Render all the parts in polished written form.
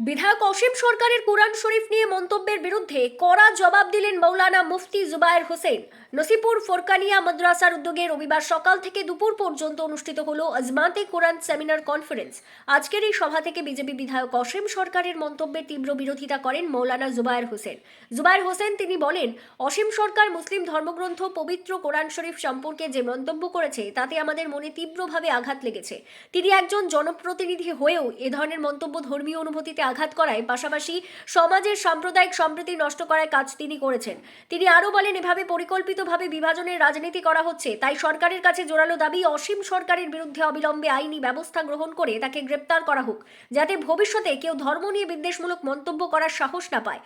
বিধায়ক অসীম সরকারের কুরআন শরীফ নিয়ে মন্তব্যের বিরুদ্ধে কড়া জবাব দিলেন মৌলানা মুফতি জুবায়ের হোসেন। নসিপুর ফোরকানিয়া মাদ্রাসার উদ্যোগে রবিবার সকাল থেকে দুপুর পর্যন্ত অনুষ্ঠিত হলো আজমাতে কুরআন সেমিনার কনফারেন্স। আজকের এই সভা থেকে বিজেপি বিধায়ক অসীম সরকারের মন্তব্যের তীব্র বিরোধিতা করেন মৌলানা জুবায়ের হোসেন। তিনি বলেন, অসীম সরকার মুসলিম ধর্মগ্রন্থ পবিত্র কোরআন শরীফ সম্পর্কে যে মন্তব্য করেছে তাতে আমাদের মনে তীব্রভাবে আঘাত লেগেছে। তিনি একজন জনপ্রতিনিধি হয়েও এ ধরনের মন্তব্য ধর্মীয় অনুভূতিতে আঘাত করায়, পাশাপাশি সমাজের সাম্প্রদায়িক সম্প্রীতি নষ্ট করার কাজ তিনি করেছেন। তিনি আরও বলেন, এভাবে পরিকল্পিতভাবে বিভাজনের রাজনীতি করা হচ্ছে। তাই সরকারের কাছে জোরালো দাবি, অসীম সরকারের বিরুদ্ধে অবিলম্বে আইনি ব্যবস্থা গ্রহণ করে তাকে গ্রেপ্তার করা হোক, যাতে ভবিষ্যতে কেউ ধর্ম নিয়ে বিদ্বেষমূলক মন্তব্য করার সাহস না পায়।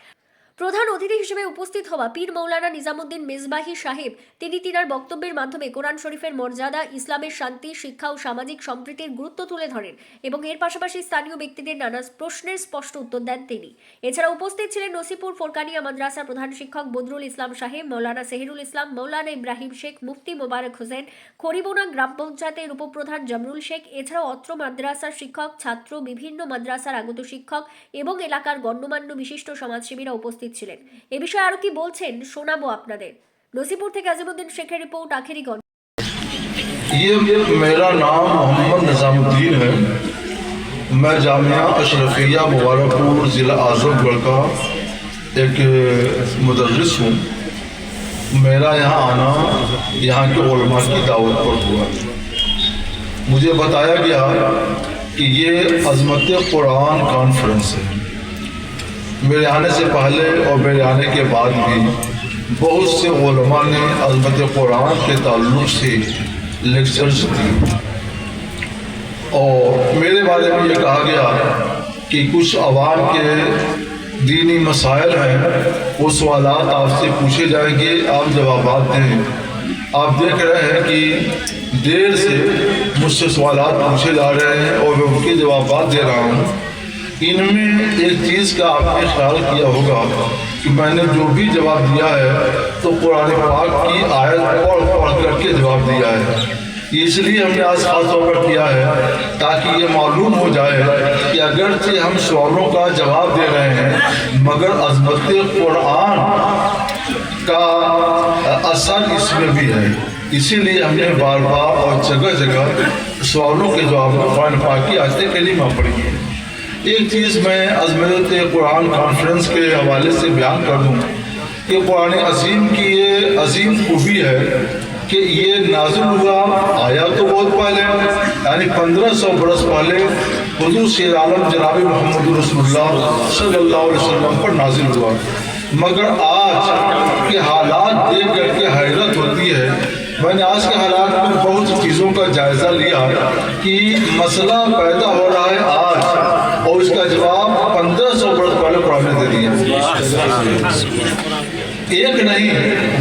প্রধান অতিথি হিসেবে উপস্থিত হওয়া পীর মৌলানা নিজামুদ্দিন মেজবাহি সাহেব তিনি তিনার বক্তব্যের মাধ্যমে কোরআন শরীফের মর্যাদা, ইসলামের শান্তি, শিক্ষা ও সামাজিক সম্প্রীতির গুরুত্ব তুলে ধরেন এবং এর পাশাপাশি স্থানীয় ব্যক্তিদের নানা প্রশ্নের স্পষ্ট উত্তর দেন তিনি। এছাড়া উপস্থিত ছিলেন নসিপুর ফোরকানিয়া মাদ্রাসার প্রধান শিক্ষক বদরুল ইসলাম সাহেব, মৌলানা সেহিরুল ইসলাম, মৌলানা ইব্রাহিম শেখ, মুফতি মোবারক হোসেন, খরিবোনা গ্রাম পঞ্চায়েতের উপপ্রধান জামরুল শেখ, এছাড়াও অত্র মাদ্রাসার শিক্ষক, ছাত্র, বিভিন্ন মাদ্রাসার আগত শিক্ষক এবং এলাকার গণ্যমান্য বিশিষ্ট সমাজসেবীরা উপস্থিত ছিলেন। এ বিষয়ে আরো কি বলছেন শোনাবো আপনাদের। নসিপুর থেকে আজিমউদ্দিন শেখের রিপোর্ট, আখেরিগঞ্জ। ये मेरा नाम मोहम्मद निजामुद्दीन है। मैं जामिया अशरफिया मुबारकपुर ज़िला आज़मगढ़ का एक मुदर्रिस हूँ। मेरा यहाँ आना यहाँ के उलमा की दावत पर हुआ। मुझे बताया गया कि ये अज़मत कुरान कॉन्फ्रेंस है। मेरे आने से पहले और मेरे आने के बाद भी बहुत से उलमा ने अज़मत कुरान के ताल्लुक़ से लेक्चर्स दी और मेरे बारे में ये कहा गया कि कुछ अवाम के दीनी मसाइल हैं, वो सवालात आपसे पूछे जाएंगे, आप जवाबात दें। आप देख रहे हैं कि देर से मुझसे सवालात पूछे जा रहे हैं और मैं उनके जवाबात दे रहा हूँ। इनमें एक चीज़ का आपने ख्याल किया होगा कि मैंने जो भी जवाब दिया है तो कुरान पाक की आयत पढ़ करके जवाब दिया है। इसलिए हमने आज खास तौर पर किया है ताकि ये मालूम हो जाए कि अगरचे हम सवालों का जवाब दे रहे हैं मगर अज़मत कुरान का असर इसमें भी है। इसीलिए हमने बार बार और जगह जगह सवालों के जवाब में कुरान पाक की आयत करीमा पढ़ी है। एक चीज़ मैं अज़मत कुरान कॉन्फ्रेंस के हवाले से बयान कर दूँ कि कुरान अज़ीम की ये अज़ीम खूबी है कि ये नाज़िल हुआ आया तो बहुत पहले, यानी 1500 बरस पहले हुज़ूर शेर आलम जनाब मोहम्मद रसूलुल्लाह सल्लल्लाहु अलैहि वसल्लम पर नाज़िल हुआ। मगर आज के हालात देख करके हैरत होती है। मैंने आज के हालात में बहुत चीज़ों का जायज़ा लिया कि मसला पैदा हो रहा है आज और इसका जवाब 1500 बरस पहले कुरान ने दे दिया। एक नहीं,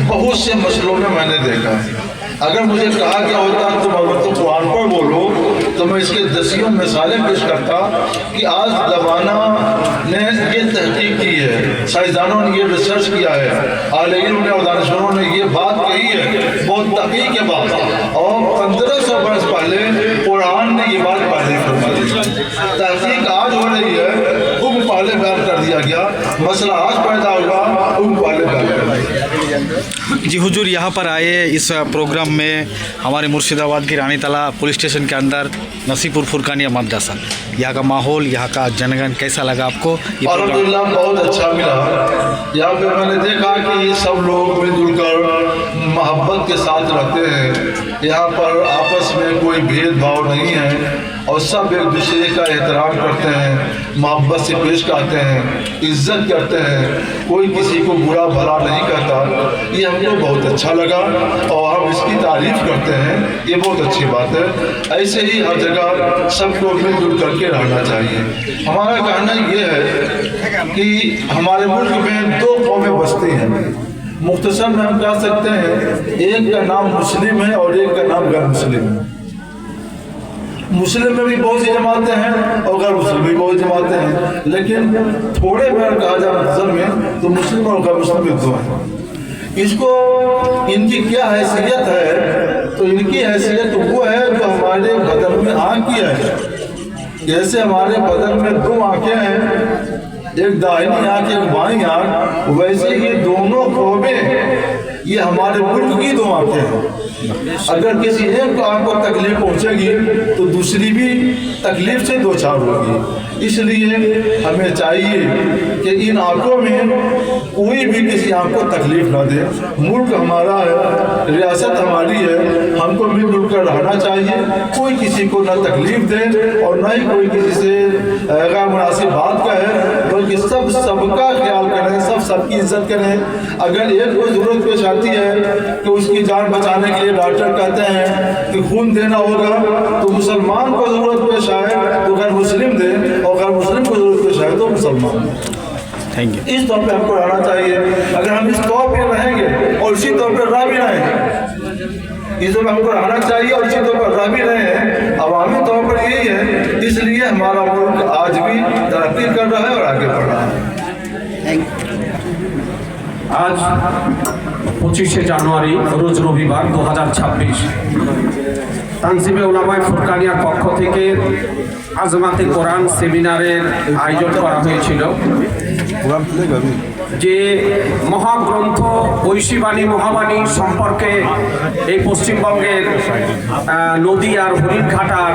बहुत से मसलों में मैंने देखा। अगर मुझे कहा गया होता तुम अगर तो कुरान पर बोलो तो मैं इसके दसियों मिसालें पेश करता कि आज ज़माना ने ये तहकीक की है, साइंसदानों ने ये रिसर्च किया है, आलिमों ने और दानिशवरों ने ये बात कही है बहुत तहकीक के बाद, और 1500 बरस पहले कुरान ने ये बात पहले फरमा दी। तहकीक आज हो रही है, हुक्म पहले बयान कर दिया गया, मसला आज पैदा होगा, हुक्म पहले बयान कर दिया। जी हुजूर, यहाँ पर आए इस प्रोग्राम में हमारे मुर्शिदाबाद की रानी तला पुलिस स्टेशन के अंदर नसीपुर फुरकानिया मदरसा, यहाँ का माहौल, यहाँ का जनगण कैसा लगा आपको? अल्हम्दुलिल्लाह बहुत अच्छा मिला। यहाँ पे मैंने देखा कि सब लोग मिलजुल कर मोहब्बत के साथ रहते हैं। यहाँ पर आपस में कोई भेदभाव नहीं है और सब एक दूसरे का एहतराम करते हैं, मोहब्बत से पेश आते हैं, इज्जत करते हैं, कोई किसी को बुरा भला नहीं करता। ये हमको बहुत अच्छा लगा और हम इसकी तारीफ करते हैं, ये बहुत अच्छी बात है। ऐसे ही हर जगह सबको मिलजुल करके रहना चाहिए। हमारा कहना ये है कि हमारे मुल्क में दो कौमें बसती हैं। मुख्तसर में हम कह सकते हैं एक का नाम मुस्लिम है और एक का नाम गैर मुस्लिम है। मुस्लिम में भी बहुत सी जमातें हैं और गैर मुस्लिम भी बहुत जमातें हैं, लेकिन थोड़े में कहा जाए मुख्तसर में तो मुस्लिम और गैर मुस्लिम भी दो हैं। इसको इनकी क्या हैसियत है, तो इनकी हैसियत वो है जो हमारे बदन में आँख की है। जैसे हमारे बदन में दो आँखें हैं एक दाहिनी आंख एक बाईं आंख, वैसे ये दोनों ख्वाबें ये हमारे मुल्क की दो आंखें हैं। अगर किसी एक आंख को तकलीफ पहुंचेगी तो दूसरी भी तकलीफ से दो चार होगी। इसलिए हमें चाहिए कि इन आंखों में कोई भी किसी आंख को तकलीफ ना दे। मुल्क हमारा है, रियासत हमारी है, हमको मिलजुल कर रहना चाहिए। कोई किसी को ना तकलीफ दे और ना ही कोई किसी से गैर मुनासिब बात कहे, बल्कि सबका ख्याल करें, सबकी इज्जत करें। अगर एक को जरूरत पेश आती है कि उसकी जान बचाने के लिए डॉक्टर कहते हैं कि खून देना होगा, तो मुसलमान को जरूरत पेश आए तो गैर मुस्लिम दे, और गैर मुस्लिम को जरूरत पेश आए तो मुसलमान दे। Thank you. इस तौर पे हमको रहना चाहिए। अगर हम इस तौर पे रहेंगे और इसी तौर पे रह भी रहेंगे, इस तौर पे हमको रहना चाहिए और इसी तौर पर रह भी रहे हैं, अवामी तौर पर यही है। इसलिए हमारा मुल्क आज भी तरक्की कर रहा है और आगे बढ़ रहा है। আজ 25শে জানুয়ারি রোজ রবিবার 2026 তানজিমে উলামায়ে ফুরকানিয়ার পক্ষ থেকে আজমাতে কোরআন সেমিনারের আয়োজন করা হয়েছিল। যে মহাগ্রন্থ ঐশীবাণী মহাবাণী সম্পর্কে এই পশ্চিমবঙ্গের নদীয়ার হরিণঘাটার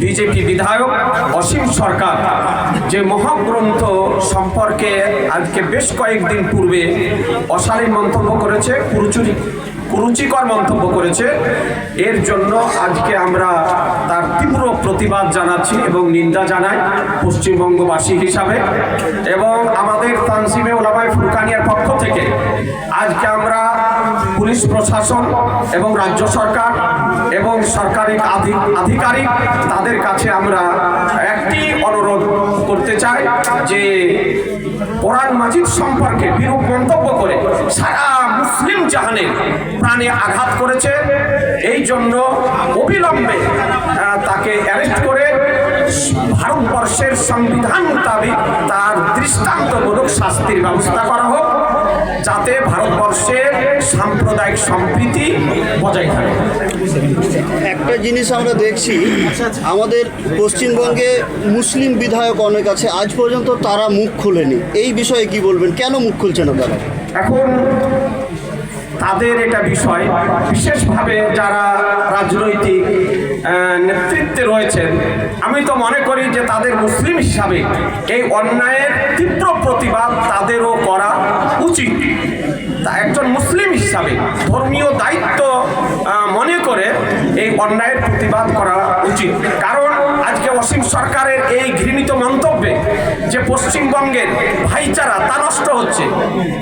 বিজেপি বিধায়ক অসীম সরকার যে মহাগ্রন্থ সম্পর্কে আজকে বেশ কয়েকদিন পূর্বে অশালীন মন্তব্য করেছে, কুরুচিকর মন্তব্য করেছে, এর জন্য আজকে আমরা তার তীব্র প্রতিবাদ জানাচ্ছি এবং নিন্দা জানাই পশ্চিমবঙ্গবাসী হিসাবে। এবং আমাদের তানজিমে উলামায়ে ফুরকানিয়ার পক্ষ থেকে আজকে আমরা পুলিশ প্রশাসন এবং রাজ্য সরকার এবং সরকারি আধিকারিক তাদের কাছে আমরা একটি অনুরোধ করতে চাই যে কোরআন মাজিদ সম্পর্কে বিরূপ মন্তব্য করে সারা মুসলিম জাহানের প্রাণে আঘাত করেছে। এই জন্য অবিলম্বে তাকে অ্যারেস্ট করে ভারতবর্ষের সংবিধান মোতাবেক তার দৃষ্টান্তমূলক শাস্তির ব্যবস্থা করা হোক, যাতে ভারতবর্ষের সাম্প্রদায়িক সম্প্রীতি বজায় থাকে। একটা জিনিস আমরা দেখছি, আমাদের পশ্চিমবঙ্গে মুসলিম বিধায়ক অনেক আছে, আজ পর্যন্ত তারা মুখ খুলেনি। এই বিষয়ে কি বলবেন, কেন মুখ খুলছে না তারা? এখন তাদের এটা বিষয়, বিশেষভাবে যারা রাজনৈতিক নেতৃত্বে রয়েছেন, আমি তো মনে করি যে তাদের মুসলিম হিসাবে এই অন্যায়ের তীব্র প্রতিবাদ তাদেরও করা উচিত। তা একজন মুসলিম হিসাবে ধর্মীয় দায়িত্ব মনে করে এই অন্যায়ের প্রতিবাদ করা উচিত। কারণ আজকে অসীম সরকারের এই ঘৃণিত মন্তব্যে যে পশ্চিমবঙ্গের ভাইচারা তা নষ্ট হচ্ছে,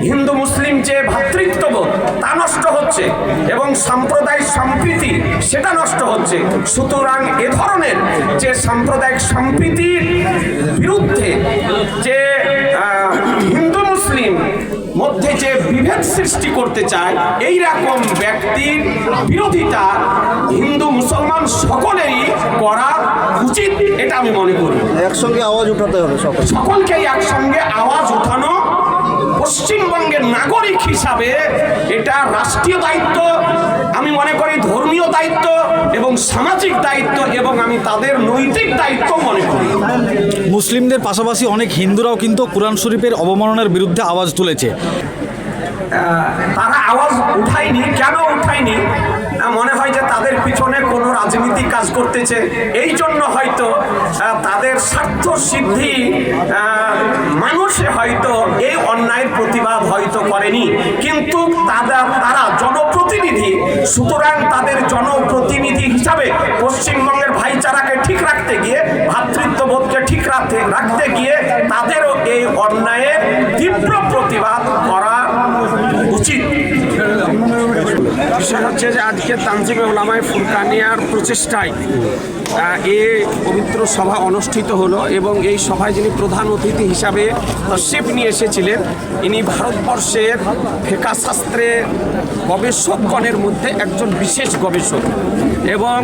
হিন্দু মুসলিম যে ভ্রাতৃত্ববোধ তা নষ্ট হচ্ছে এবং সাম্প্রদায়িক সম্প্রীতি সেটা নষ্ট হচ্ছে। সুতরাং এ ধরনের যে সাম্প্রদায়িক সম্প্রীতির বিরুদ্ধে যে হিন্দু মুসলিম মধ্যে যে বিভেদ সৃষ্টি করতে চায়, এই রকম ব্যক্তির বিরোধিতা হিন্দু মুসলমান সকলেরই করা উচিত, এটা আমি মনে করি। একসঙ্গে আওয়াজ উঠাতে হবে, সকলকেই একসঙ্গে আওয়াজ উঠানো পশ্চিমবঙ্গের নাগরিক হিসাবে এটা রাষ্ট্রীয় দায়িত্ব, আমি মনে করি ধর্মীয় দায়িত্ব এবং সামাজিক দায়িত্ব, এবং আমি তাদের নৈতিক দায়িত্ব মনে করি। মুসলিমদের পাশাপাশি অনেক হিন্দুরাও কিন্তু কোরআন শরীফের অবমাননার বিরুদ্ধে আওয়াজ তুলেছে। তারা আওয়াজ উঠায়নি, কেন উঠায়নি? মনে হয় যে তাদের পিছনে কোনো রাজনীতিক কাজ করতেছে, এই জন্য হয়তো তাদের স্বার্থ সিদ্ধি মানুষে হয়তো এই অন্যায়ের প্রতিবাদ হয়তো করেনি, কিন্তু তারা জনপ্রতিনিধি। সুতরাং তাদের জনপ্রতিনিধি হিসাবে পশ্চিমবঙ্গের ভাইচারাকে ঠিক রাখতে গিয়ে, ভ্রাতৃত্ববোধকে ঠিক রাখতে গিয়ে তাদেরও এই অন্যায়ের তীব্র প্রতিবাদ করা উচিত। বিষয় হচ্ছে যে আজকে তানজিমে উলামায়ে ফুরকানিয়ার প্রচেষ্টায় এ পবিত্র সভা অনুষ্ঠিত হলো এবং এই সভায় যিনি প্রধান অতিথি হিসাবে তশরিফ নিয়ে এসেছিলেন, ইনি ভারতবর্ষের ফিকহ শাস্ত্রের গবেষকগণের মধ্যে একজন বিশেষ গবেষক এবং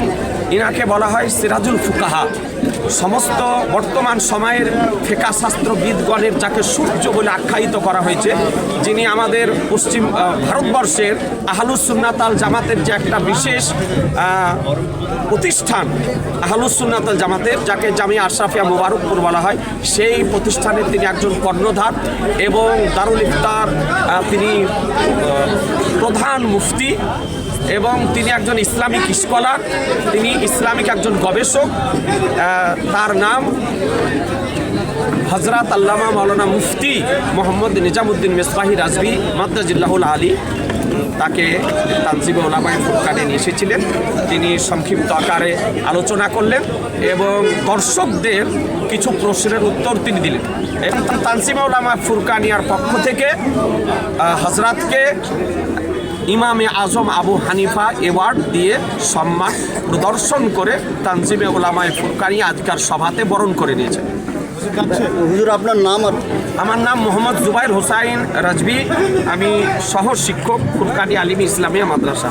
ইনাকে বলা হয় সিরাজুল ফুকাহা। সমস্ত বর্তমান সময়ের ফিকহ শাস্ত্রবিদগণের যাকে সূর্য বলে আখ্যায়িত করা হয়েছে, যিনি আমাদের পশ্চিম ভারতবর্ষের আহলুস সুন্নাত আল জামাতের যে একটা বিশেষ প্রতিষ্ঠান, আহলুস সুন্নাত আল জামাতের, যাকে জামিয়া আশরাফিয়া মুবারকপুর বলা হয়, সেই প্রতিষ্ঠানের তিনি একজন কর্ণধার এবং দারুল ইফতার তিনি প্রধান মুফতি এবং তিনি একজন ইসলামিক স্কলার, তিনি ইসলামিক একজন গবেষক। তার নাম হজরত আল্লামা মাওলানা মুফতি মোহাম্মদ নিজামুদ্দিন মিসবাহি রাজভী মাদ্দাজিল্লাহুল আলী। তাকে তানজিমে উলামায়ে ফুরকানে নিয়ে এসেছিলেন। তিনি সংক্ষিপ্ত আকারে আলোচনা করলেন এবং দর্শকদের কিছু প্রশ্নের উত্তর তিনি দিলেন। এবং তানজিমে উলামায়ে ফুরকানিয়ার পক্ষ থেকে হজরতকে ইমামে আজম আবু হানিফা অ্যাওয়ার্ড দিয়ে সম্মান প্রদর্শন করে তানজিমে উলামায়ে ফুরকানিয়া আজকের সভাতে বরণ করে নিয়েছেন। হুজুর আপনার নাম আর আমার নাম মোহাম্মদ জুবাইর হোসাইন রাজভী, আমি সহ শিক্ষক ফুরকানি আলিমি ইসলামিয়া মাদ্রাসা।